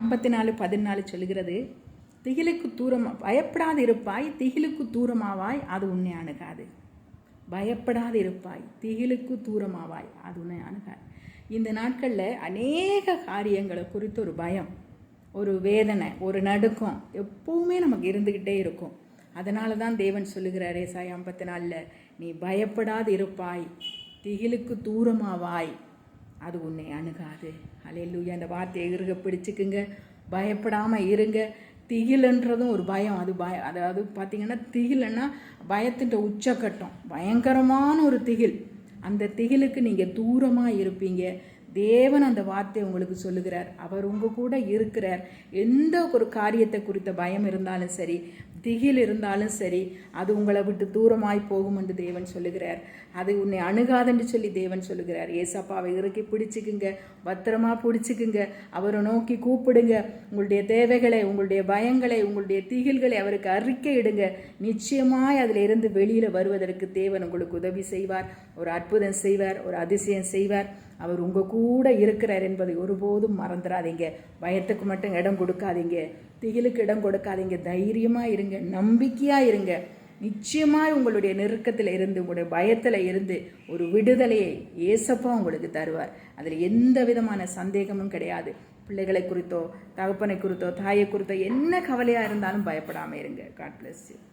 54:14 சொல்லுகிறது, திகிலுக்கு பயப்படாது இருப்பாய், திகிலுக்கு தூரமாவாய், அது உன்னை அணுகாது. பயப்படாது இருப்பாய், திகிலுக்கு தூரமாவாய், அது உன்னை அணுகாது. இந்த நாட்களில் அநேக காரியங்களை குறித்து ஒரு பயம், ஒரு வேதனை, ஒரு நடுக்கம் எப்பவுமே நமக்கு இருந்துக்கிட்டே இருக்கும். அதனால தான் தேவன் சொல்லுகிறார் ஏசாயா 54, நீ பயப்படாது இருப்பாய், திகிலுக்கு தூரமாவாய், அது உன்னை அணுகாது. அல்லேலூயா. அந்த வார்த்தையை இருக பிடிச்சிக்குங்க, பயப்படாமல் இருங்க. திகில்ன்றதும் ஒரு பயம். அதாவது பார்த்தீங்கன்னா, திகில்னா பயத்தின் உச்சக்கட்டம், பயங்கரமான ஒரு திகில். அந்த திகிலுக்கு நீங்கள் தூரமாக இருப்பீங்க. தேவன் அந்த வார்த்தை உங்களுக்கு சொல்லுகிறார். அவர் உங்கள் கூட இருக்கிறார். எந்த ஒரு காரியத்தை குறித்த பயம் இருந்தாலும் சரி, திகில் இருந்தாலும் சரி, அது உங்களை விட்டு தூரமாய் போகும் என்று தேவன் சொல்லுகிறார். அது உன்னை அணுகாதுன்னு சொல்லி தேவன் சொல்லுகிறார். ஏசப்பாவை இறுக்கி பிடிச்சிக்குங்க, பத்திரமா பிடிச்சிக்குங்க, அவரை நோக்கி கூப்பிடுங்க. உங்களுடைய தேவைகளை, உங்களுடைய பயங்களை, உங்களுடைய திகில்களை அவருக்கு அறிக்கையிடுங்க. நிச்சயமாய் அதில் இருந்து வெளியில் வருவதற்கு தேவன் உங்களுக்கு உதவி செய்வார், ஒரு அற்புதம் செய்வார், ஒரு அதிசயம் செய்வார். அவர் உங்கள் கூட இருக்கிறார் என்பதை ஒருபோதும் மறந்துடாதீங்க. பயத்துக்கு மட்டும் இடம் கொடுக்காதீங்க, திகிலுக்கு இடம் கொடுக்காதீங்க. தைரியமாக இருங்க, நம்பிக்கையாக இருங்க. நிச்சயமாக உங்களுடைய நெருக்கத்தில் இருந்து, உங்களுடைய பயத்தில் இருந்து ஒரு விடுதலையை ஏசப்பா உங்களுக்கு தருவார். அதில் எந்த விதமான சந்தேகமும் கிடையாது. பிள்ளைகளை குறித்தோ, தகப்பனை குறித்தோ, தாயை குறித்தோ என்ன கவலையாக இருந்தாலும் பயப்படாமல் இருங்க. God bless you.